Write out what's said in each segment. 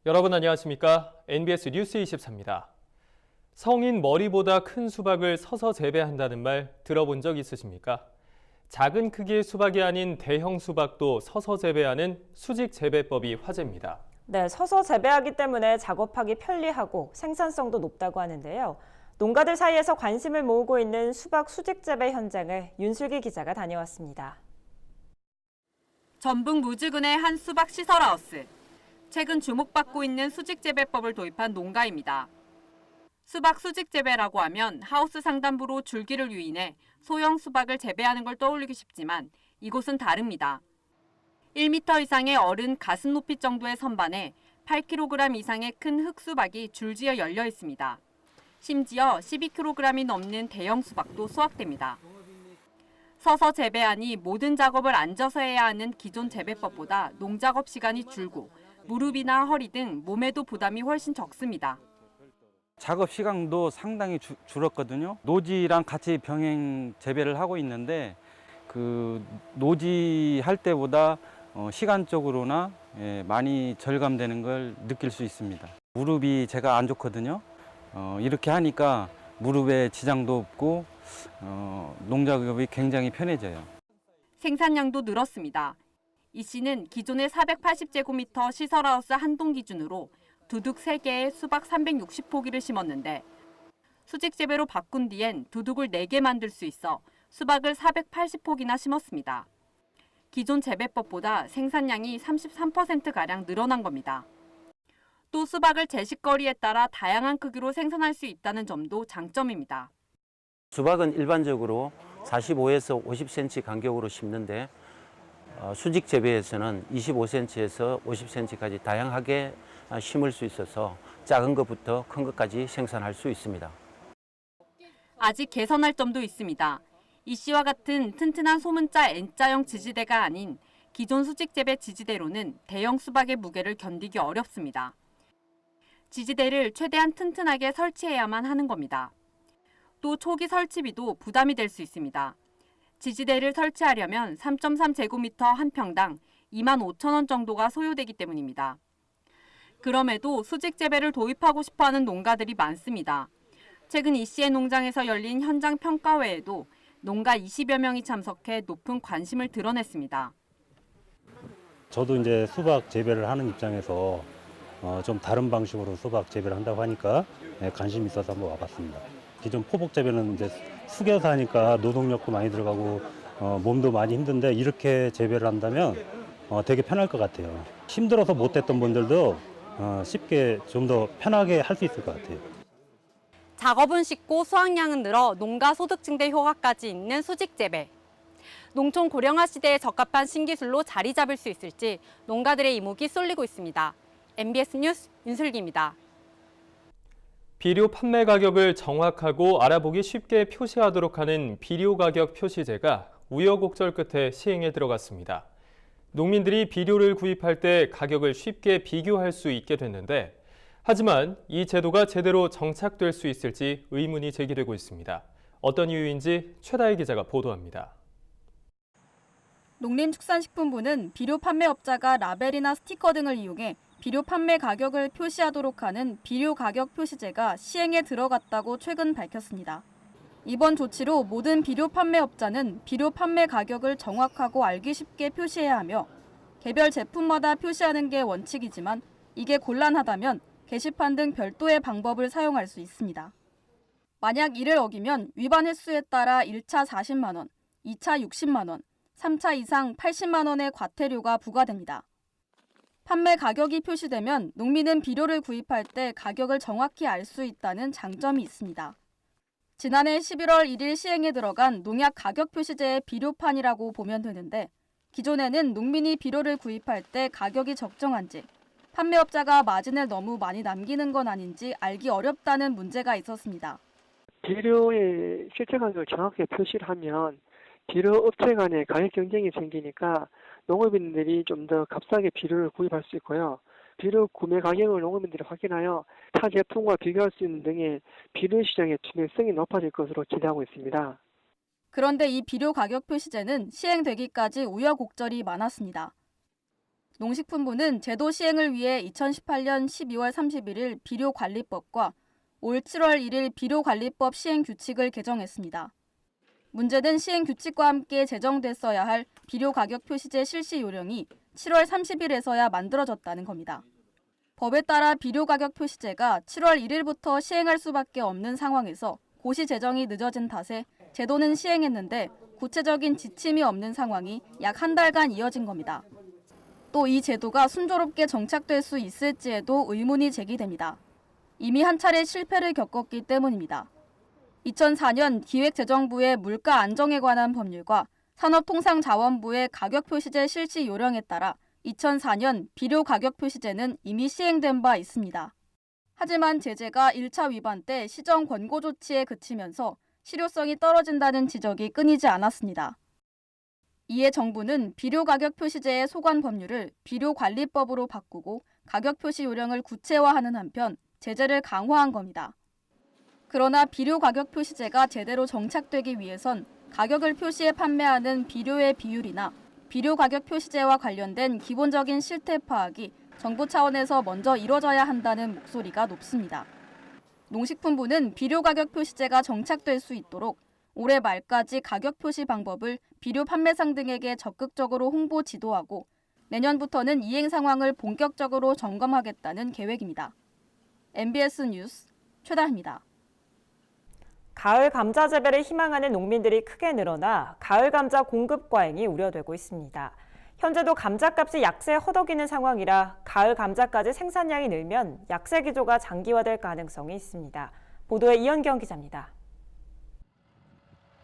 여러분 안녕하십니까? NBS 뉴스 24입니다. 성인 머리보다 큰 수박을 서서 재배한다는 말 들어본 적 있으십니까? 작은 크기의 수박이 아닌 대형 수박도 서서 재배하는 수직 재배법이 화제입니다. 네, 서서 재배하기 때문에 작업하기 편리하고 생산성도 높다고 하는데요. 농가들 사이에서 관심을 모으고 있는 수박 수직 재배 현장을 윤슬기 기자가 다녀왔습니다. 전북 무주군의 한 수박 시설하우스. 최근 주목받고 있는 수직 재배법을 도입한 농가입니다. 수박 수직 재배라고 하면 하우스 상단부로 줄기를 유인해 소형 수박을 재배하는 걸 떠올리기 쉽지만 이곳은 다릅니다. 1m 이상의 어른 가슴 높이 정도의 선반에 8kg 이상의 큰 흑수박이 줄지어 열려 있습니다. 심지어 12kg이 넘는 대형 수박도 수확됩니다. 서서 재배하니 모든 작업을 앉아서 해야 하는 기존 재배법보다 농작업 시간이 줄고 무릎이나 허리 등 몸에도 부담이 훨씬 적습니다. 작업 시간도 상당히 줄었거든요. 노지랑 같이 병행 재배를 하고 있는데 그 노지 할 때보다 시간적으로나 많이 절감되는 걸 느낄 수 있습니다. 무릎이 제가 안 좋거든요. 이렇게 하니까 무릎에 지장도 없고 농작업이 굉장히 편해져요. 생산량도 늘었습니다. 이 씨는 기존의 480제곱미터 시설하우스 한 동 기준으로 두둑 3개에 수박 360포기를 심었는데 수직 재배로 바꾼 뒤엔 두둑을 4개 만들 수 있어 수박을 480포기나 심었습니다. 기존 재배법보다 생산량이 33%가량 늘어난 겁니다. 또 수박을 제식거리에 따라 다양한 크기로 생산할 수 있다는 점도 장점입니다. 수박은 일반적으로 45에서 50cm 간격으로 심는데 수직 재배에서는 25cm에서 50cm까지 다양하게 심을 수 있어서 작은 것부터 큰 것까지 생산할 수 있습니다. 아직 개선할 점도 있습니다. 이 씨와 같은 튼튼한 소문자 N자형 지지대가 아닌 기존 수직 재배 지지대로는 대형 수박의 무게를 견디기 어렵습니다. 지지대를 최대한 튼튼하게 설치해야만 하는 겁니다. 또 초기 설치비도 부담이 될 수 있습니다. 지지대를 설치하려면 3.3제곱미터 한 평당 25,000원 정도가 소요되기 때문입니다. 그럼에도 수직 재배를 도입하고 싶어하는 농가들이 많습니다. 최근 이 씨의 농장에서 열린 현장 평가회에도 농가 20여 명이 참석해 높은 관심을 드러냈습니다. 저도 이제 수박 재배를 하는 입장에서 좀 다른 방식으로 수박 재배를 한다고 하니까 관심이 있어서 한번 와봤습니다. 기존 포복 재배는 이제 숙여서 하니까 노동력도 많이 들어가고 몸도 많이 힘든데 이렇게 재배를 한다면 되게 편할 것 같아요. 힘들어서 못했던 분들도 쉽게 좀 더 편하게 할 수 있을 것 같아요. 작업은 쉽고 수확량은 늘어 농가 소득 증대 효과까지 있는 수직 재배. 농촌 고령화 시대에 적합한 신기술로 자리 잡을 수 있을지 농가들의 이목이 쏠리고 있습니다. MBS 뉴스 윤슬기입니다. 비료 판매 가격을 정확하고 알아보기 쉽게 표시하도록 하는 비료 가격 표시제가 우여곡절 끝에 시행에 들어갔습니다. 농민들이 비료를 구입할 때 가격을 쉽게 비교할 수 있게 됐는데 하지만 이 제도가 제대로 정착될 수 있을지 의문이 제기되고 있습니다. 어떤 이유인지 최다희 기자가 보도합니다. 농림축산식품부는 비료 판매업자가 라벨이나 스티커 등을 이용해 비료 판매 가격을 표시하도록 하는 비료 가격 표시제가 시행에 들어갔다고 최근 밝혔습니다. 이번 조치로 모든 비료 판매업자는 비료 판매 가격을 정확하고 알기 쉽게 표시해야 하며 개별 제품마다 표시하는 게 원칙이지만 이게 곤란하다면 게시판 등 별도의 방법을 사용할 수 있습니다. 만약 이를 어기면 위반 횟수에 따라 1차 40만 원, 2차 60만 원, 3차 이상 80만 원의 과태료가 부과됩니다. 판매 가격이 표시되면 농민은 비료를 구입할 때 가격을 정확히 알 수 있다는 장점이 있습니다. 지난해 11월 1일 시행에 들어간 농약 가격 표시제의 비료판이라고 보면 되는데 기존에는 농민이 비료를 구입할 때 가격이 적정한지 판매업자가 마진을 너무 많이 남기는 건 아닌지 알기 어렵다는 문제가 있었습니다. 비료의 실제 가격을 정확하게 표시를 하면 비료 업체 간의 가격 경쟁이 생기니까 농업인들이 좀 더 값싸게 비료를 구입할 수 있고요. 비료 구매 가격을 농업인들이 확인하여 타 제품과 비교할 수 있는 등의 비료 시장의 투명성이 높아질 것으로 기대하고 있습니다. 그런데 이 비료 가격 표시제는 시행되기까지 우여곡절이 많았습니다. 농식품부는 제도 시행을 위해 2018년 12월 31일 비료관리법과 올 7월 1일 비료관리법 시행규칙을 개정했습니다. 문제는 시행규칙과 함께 제정됐어야 할 비료가격 표시제 실시 요령이 7월 30일에서야 만들어졌다는 겁니다. 법에 따라 비료가격 표시제가 7월 1일부터 시행할 수밖에 없는 상황에서 고시 제정이 늦어진 탓에 제도는 시행했는데 구체적인 지침이 없는 상황이 약 한 달간 이어진 겁니다. 또 이 제도가 순조롭게 정착될 수 있을지에도 의문이 제기됩니다. 이미 한 차례 실패를 겪었기 때문입니다. 2004년 기획재정부의 물가 안정에 관한 법률과 산업통상자원부의 가격표시제 실시 요령에 따라 2004년 비료가격표시제는 이미 시행된 바 있습니다. 하지만 제재가 1차 위반 때 시정 권고 조치에 그치면서 실효성이 떨어진다는 지적이 끊이지 않았습니다. 이에 정부는 비료가격표시제의 소관 법률을 비료관리법으로 바꾸고 가격표시 요령을 구체화하는 한편 제재를 강화한 겁니다. 그러나 비료가격표시제가 제대로 정착되기 위해선 가격을 표시해 판매하는 비료의 비율이나 비료가격표시제와 관련된 기본적인 실태 파악이 정부 차원에서 먼저 이뤄져야 한다는 목소리가 높습니다. 농식품부는 비료가격표시제가 정착될 수 있도록 올해 말까지 가격표시 방법을 비료 판매상 등에게 적극적으로 홍보 지도하고 내년부터는 이행 상황을 본격적으로 점검하겠다는 계획입니다. MBS 뉴스 최다희입니다. 가을 감자 재배를 희망하는 농민들이 크게 늘어나 가을 감자 공급 과잉이 우려되고 있습니다. 현재도 감자값이 약세에 허덕이는 상황이라 가을 감자까지 생산량이 늘면 약세 기조가 장기화될 가능성이 있습니다. 보도에 이현경 기자입니다.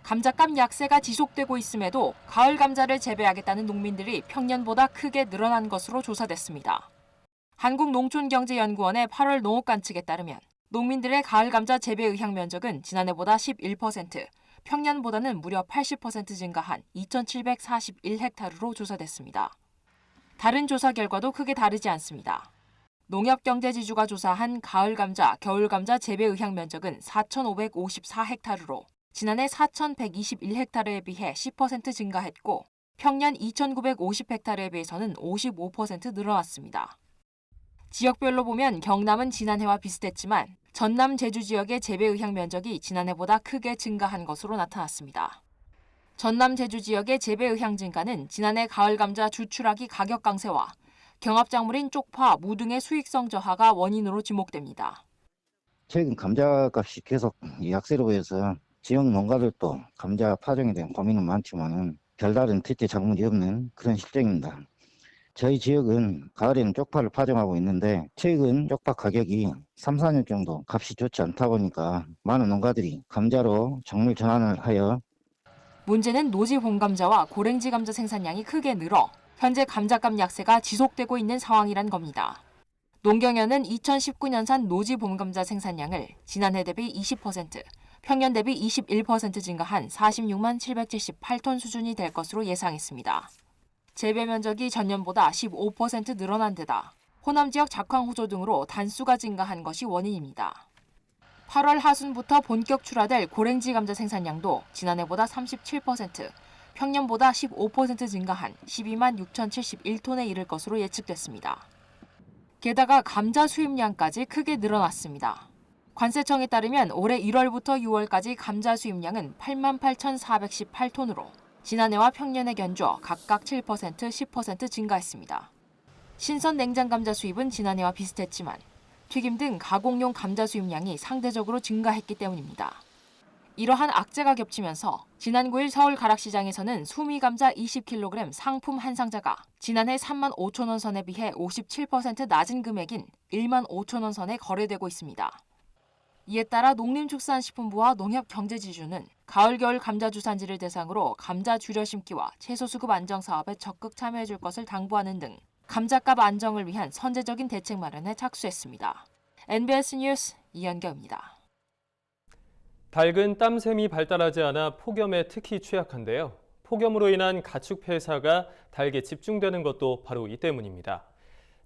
감자값 약세가 지속되고 있음에도 가을 감자를 재배하겠다는 농민들이 평년보다 크게 늘어난 것으로 조사됐습니다. 한국농촌경제연구원의 8월 농업관 측에 따르면 농민들의 가을 감자 재배 의향 면적은 지난해보다 11%, 평년보다는 무려 80% 증가한 2,741헥타르로 조사됐습니다. 다른 조사 결과도 크게 다르지 않습니다. 농협경제지주가 조사한 가을 감자, 겨울 감자 재배 의향 면적은 4,554헥타르로 지난해 4,121헥타르에 비해 10% 증가했고 평년 2,950헥타르에 비해서는 55% 늘어났습니다. 지역별로 보면 경남은 지난해와 비슷했지만 전남 제주 지역의 재배 의향 면적이 지난해보다 크게 증가한 것으로 나타났습니다. 전남 제주 지역의 재배 의향 증가는 지난해 가을 감자 주출하기 가격 강세와 경합작물인 쪽파, 무 등의 수익성 저하가 원인으로 지목됩니다. 최근 감자값이 계속 약세로 보여서 지역 농가들도 감자 파종에 대한 고민은 많지만은 별다른 대체 작물이 없는 그런 실정입니다. 저희 지역은 가을에는 쪽파를 파종하고 있는데 최근 쪽파 가격이 3, 4년 정도 값이 좋지 않다 보니까 많은 농가들이 감자로 작물 전환을 하여 문제는 노지 봄감자와 고랭지 감자 생산량이 크게 늘어 현재 감자값 약세가 지속되고 있는 상황이란 겁니다. 농경연은 2019년산 노지 봄감자 생산량을 지난해 대비 20%, 평년 대비 21% 증가한 46만 778톤 수준이 될 것으로 예상했습니다. 재배 면적이 전년보다 15% 늘어난 데다 호남 지역 작황 호조 등으로 단수가 증가한 것이 원인입니다. 8월 하순부터 본격 출하될 고랭지 감자 생산량도 지난해보다 37%, 평년보다 15% 증가한 12만 6,071톤에 이를 것으로 예측됐습니다. 게다가 감자 수입량까지 크게 늘어났습니다. 관세청에 따르면 올해 1월부터 6월까지 감자 수입량은 8만 8,418톤으로 지난해와 평년에 견주어 각각 7%, 10% 증가했습니다. 신선 냉장 감자 수입은 지난해와 비슷했지만 튀김 등 가공용 감자 수입량이 상대적으로 증가했기 때문입니다. 이러한 악재가 겹치면서 지난 9일 서울 가락시장에서는 수미 감자 20kg 상품 한 상자가 지난해 3만 5천 원 선에 비해 57% 낮은 금액인 1만 5천 원 선에 거래되고 있습니다. 이에 따라 농림축산식품부와 농협경제지주는 가을 겨울 감자 주산지를 대상으로 감자 줄여 심기와 채소 수급 안정 사업에 적극 참여해 줄 것을 당부하는 등 감자값 안정을 위한 선제적인 대책 마련에 착수했습니다. MBS 뉴스 이현경입니다. 닭은 땀샘이 발달하지 않아 폭염에 특히 취약한데요. 폭염으로 인한 가축 폐사가 닭에 집중되는 것도 바로 이 때문입니다.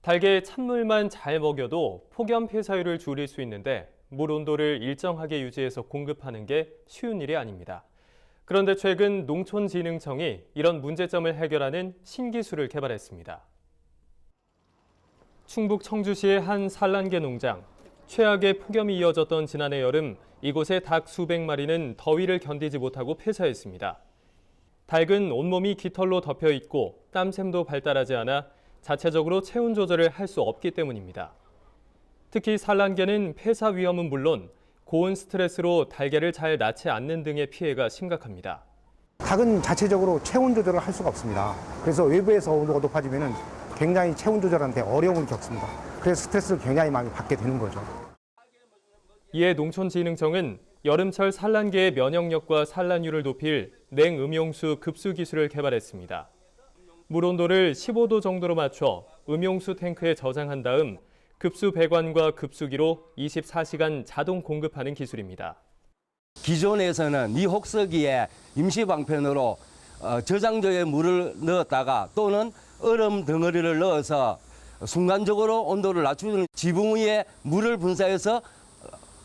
닭에 찬물만 잘 먹여도 폭염 폐사율을 줄일 수 있는데 물 온도를 일정하게 유지해서 공급하는 게 쉬운 일이 아닙니다. 그런데 최근 농촌진흥청이 이런 문제점을 해결하는 신기술을 개발했습니다. 충북 청주시의 한 산란개 농장. 최악의 폭염이 이어졌던 지난해 여름, 이곳의 닭 수백 마리는 더위를 견디지 못하고 폐사했습니다. 닭은 온몸이 깃털로 덮여 있고 땀샘도 발달하지 않아 자체적으로 체온 조절을 할 수 없기 때문입니다. 특히 산란개는 폐사 위험은 물론 고온 스트레스로 달걀을 잘 낳지 않는 등의 피해가 심각합니다. 닭은 자체적으로 체온 조절을 할 수가 없습니다. 그래서 외부에서 온도가 높아지면 굉장히 체온 조절하는데 어려움을 겪습니다. 그래서 스트레스를 굉장히 많이 받게 되는 거죠. 이에 농촌진흥청은 여름철 산란개의 면역력과 산란율을 높일 냉음용수 급수 기술을 개발했습니다. 물 온도를 15도 정도로 맞춰 음용수 탱크에 저장한 다음 급수 배관과 급수기로 24시간 자동 공급하는 기술입니다. 기존에서는 미혹서기에 임시 방편으로 저장조에 물을 넣었다가 또는 얼음 덩어리를 넣어서 순간적으로 온도를 낮추는 지붕 위에 물을 분사해서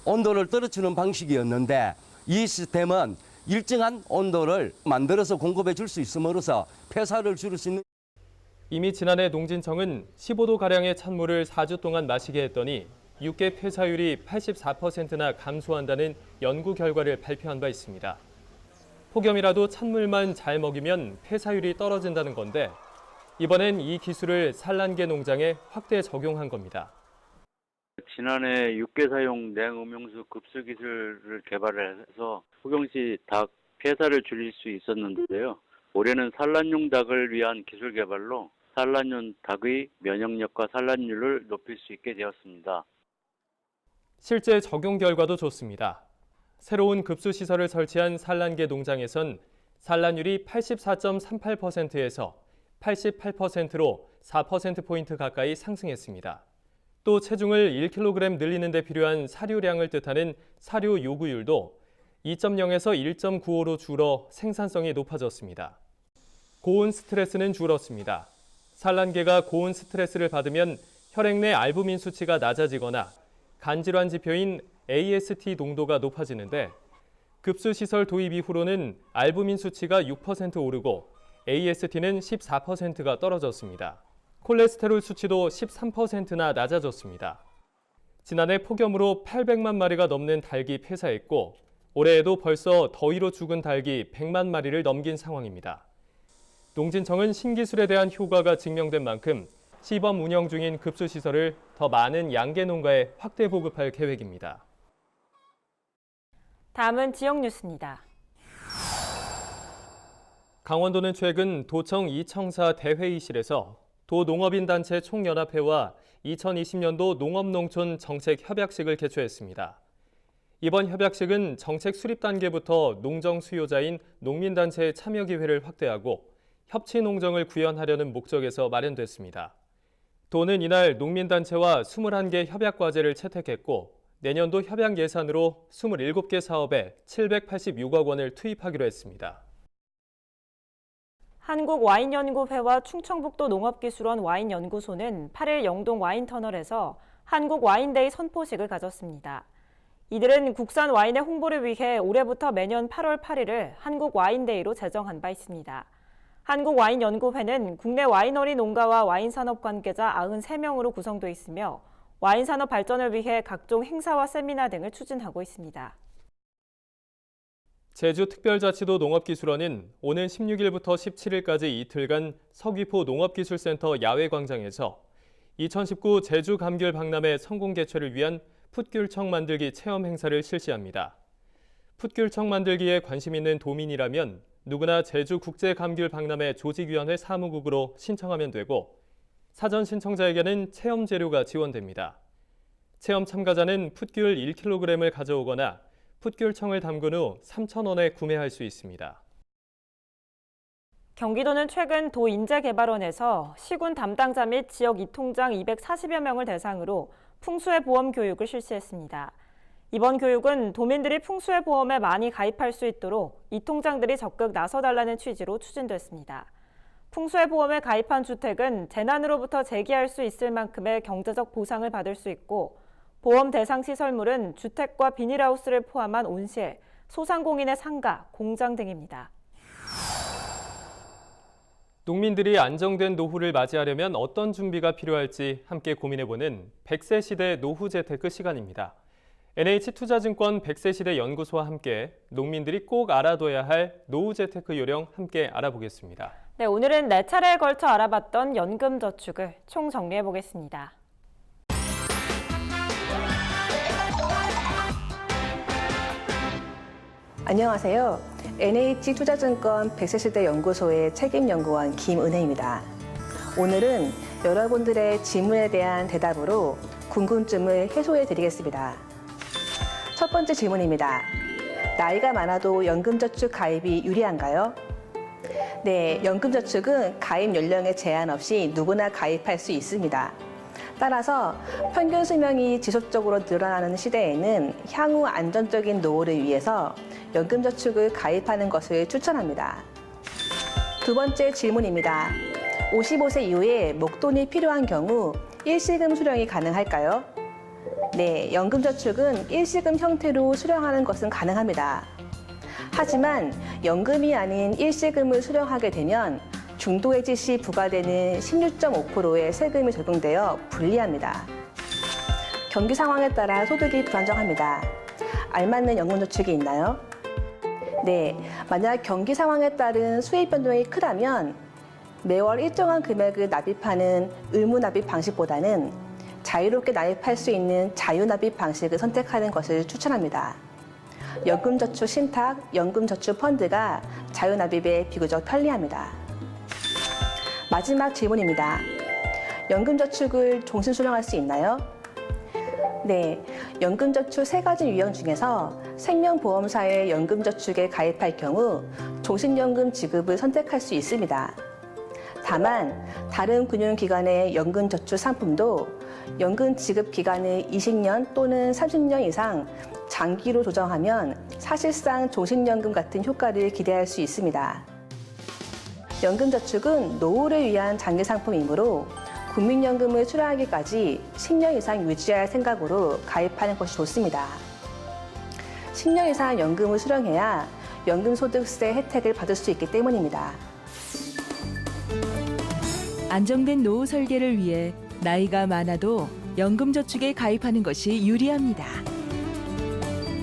온도를 떨어뜨리는 방식이었는데, 이 시스템은 일정한 온도를 만들어서 공급해 줄 수 있음으로써 폐사를 줄일 수 있는. 이미 지난해 농진청은 15도가량의 찬물을 4주 동안 마시게 했더니 육개 폐사율이 84%나 감소한다는 연구 결과를 발표한 바 있습니다. 폭염이라도 찬물만 잘 먹이면 폐사율이 떨어진다는 건데, 이번엔 이 기술을 산란개 농장에 확대 적용한 겁니다. 지난해 육개사용 냉음용수 급수 기술을 개발해서 폭염시 닭 폐사를 줄일 수 있었는데요. 올해는 산란용 닭을 위한 기술 개발로 산란용 닭의 면역력과 산란율을 높일 수 있게 되었습니다. 실제 적용 결과도 좋습니다. 새로운 급수시설을 설치한 산란개 농장에선 산란율이 84.38%에서 88%로 4%포인트 가까이 상승했습니다. 또 체중을 1kg 늘리는 데 필요한 사료량을 뜻하는 사료 요구율도 2.0에서 1.95로 줄어 생산성이 높아졌습니다. 고온 스트레스는 줄었습니다. 산란개가 고온 스트레스를 받으면 혈액 내 알부민 수치가 낮아지거나 간질환 지표인 AST 농도가 높아지는데, 급수시설 도입 이후로는 알부민 수치가 6% 오르고 AST는 14%가 떨어졌습니다. 콜레스테롤 수치도 13%나 낮아졌습니다. 지난해 폭염으로 800만 마리가 넘는 닭이 폐사했고, 올해에도 벌써 더위로 죽은 닭이 100만 마리를 넘긴 상황입니다. 농진청은 신기술에 대한 효과가 증명된 만큼 시범 운영 중인 급수시설을 더 많은 양계 농가에 확대 보급할 계획입니다. 다음은 지역 뉴스입니다. 강원도는 최근 도청 이청사 대회의실에서 도농업인단체 총연합회와 2020년도 농업농촌 정책 협약식을 개최했습니다. 이번 협약식은 정책 수립 단계부터 농정 수요자인 농민단체의 참여 기회를 확대하고 협치 농정을 구현하려는 목적에서 마련됐습니다. 도는 이날 농민단체와 21개 협약 과제를 채택했고, 내년도 협약 예산으로 27개 사업에 786억 원을 투입하기로 했습니다. 한국와인연구회와 충청북도 농업기술원 와인연구소는 8일 영동 와인터널에서 한국와인데이 선포식을 가졌습니다. 이들은 국산 와인의 홍보를 위해 올해부터 매년 8월 8일을 한국와인데이로 제정한 바 있습니다. 한국와인연구회는 국내 와이너리 농가와 와인산업 관계자 93명으로 구성되어 있으며 와인산업 발전을 위해 각종 행사와 세미나 등을 추진하고 있습니다. 제주특별자치도 농업기술원은 오는 16일부터 17일까지 이틀간 서귀포 농업기술센터 야외광장에서 2019 제주 감귤 박람회 성공 개최를 위한 풋귤청 만들기 체험 행사를 실시합니다. 풋귤청 만들기에 관심 있는 도민이라면 누구나 제주국제감귤박람회 조직위원회 사무국으로 신청하면 되고, 사전 신청자에게는 체험 재료가 지원됩니다. 체험 참가자는 풋귤 1kg을 가져오거나 풋귤청을 담근 후 3,000원에 구매할 수 있습니다. 경기도는 최근 도인재개발원에서 시군 담당자 및 지역 이통장 240여 명을 대상으로 풍수해 보험 교육을 실시했습니다. 이번 교육은 도민들이 풍수해 보험에 많이 가입할 수 있도록 이통장들이 적극 나서달라는 취지로 추진됐습니다. 풍수해 보험에 가입한 주택은 재난으로부터 재기할 수 있을 만큼의 경제적 보상을 받을 수 있고, 보험 대상 시설물은 주택과 비닐하우스를 포함한 온실, 소상공인의 상가, 공장 등입니다. 농민들이 안정된 노후를 맞이하려면 어떤 준비가 필요할지 함께 고민해보는 100세 시대 노후 재테크 시간입니다. NH투자증권 100세 시대 연구소와 함께 농민들이 꼭 알아둬야 할 노후 재테크 요령 함께 알아보겠습니다. 네, 오늘은 4차례에 걸쳐 알아봤던 연금저축을 총정리해보겠습니다. 안녕하세요. NH투자증권 100세 시대 연구소의 책임연구원 김은혜입니다. 오늘은 여러분들의 질문에 대한 대답으로 궁금증을 해소해 드리겠습니다. 첫 번째 질문입니다. 나이가 많아도 연금저축 가입이 유리한가요? 네, 연금저축은 가입 연령에 제한 없이 누구나 가입할 수 있습니다. 따라서 평균 수명이 지속적으로 늘어나는 시대에는 향후 안정적인 노후를 위해서 연금저축을 가입하는 것을 추천합니다. 두 번째 질문입니다. 55세 이후에 목돈이 필요한 경우 일시금 수령이 가능할까요? 네, 연금저축은 일시금 형태로 수령하는 것은 가능합니다. 하지만 연금이 아닌 일시금을 수령하게 되면 중도해지 시 부과되는 16.5%의 세금이 적용되어 불리합니다. 경기 상황에 따라 소득이 불안정합니다. 알맞는 연금저축이 있나요? 네, 만약 경기 상황에 따른 수입 변동이 크다면 매월 일정한 금액을 납입하는 의무납입 방식보다는 자유롭게 납입할 수 있는 자유납입 방식을 선택하는 것을 추천합니다. 연금저축 신탁, 연금저축 펀드가 자유납입에 비교적 편리합니다. 마지막 질문입니다. 연금저축을 종신수령할 수 있나요? 네, 연금저축 3가지 유형 중에서 생명보험사의 연금저축에 가입할 경우 종신연금 지급을 선택할 수 있습니다. 다만 다른 금융기관의 연금저축 상품도 연금 지급 기간을 20년 또는 30년 이상 장기로 조정하면 사실상 종신연금 같은 효과를 기대할 수 있습니다. 연금저축은 노후를 위한 장기 상품이므로 국민연금을 수령하기까지 10년 이상 유지할 생각으로 가입하는 것이 좋습니다. 10년 이상 연금을 수령해야 연금소득세 혜택을 받을 수 있기 때문입니다. 안정된 노후 설계를 위해 나이가 많아도 연금저축에 가입하는 것이 유리합니다.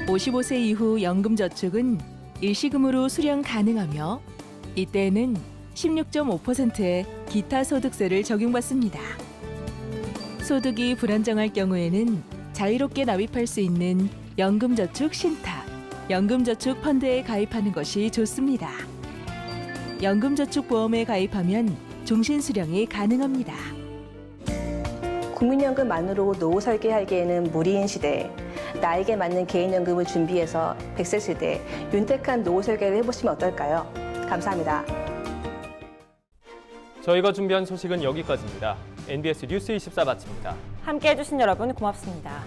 55세 이후 연금저축은 일시금으로 수령 가능하며 이때에는 16.5%의 기타 소득세를 적용받습니다. 소득이 불안정할 경우에는 자유롭게 납입할 수 있는 연금저축 신탁, 연금저축 펀드에 가입하는 것이 좋습니다. 연금저축 보험에 가입하면 종신수령이 가능합니다. 국민연금만으로 노후 설계하기에는 무리인 시대, 나에게 맞는 개인연금을 준비해서 100세 시대 윤택한 노후 설계를 해보시면 어떨까요? 감사합니다. 저희가 준비한 소식은 여기까지입니다. NBS 뉴스 24 마칩니다. 함께해 주신 여러분 고맙습니다.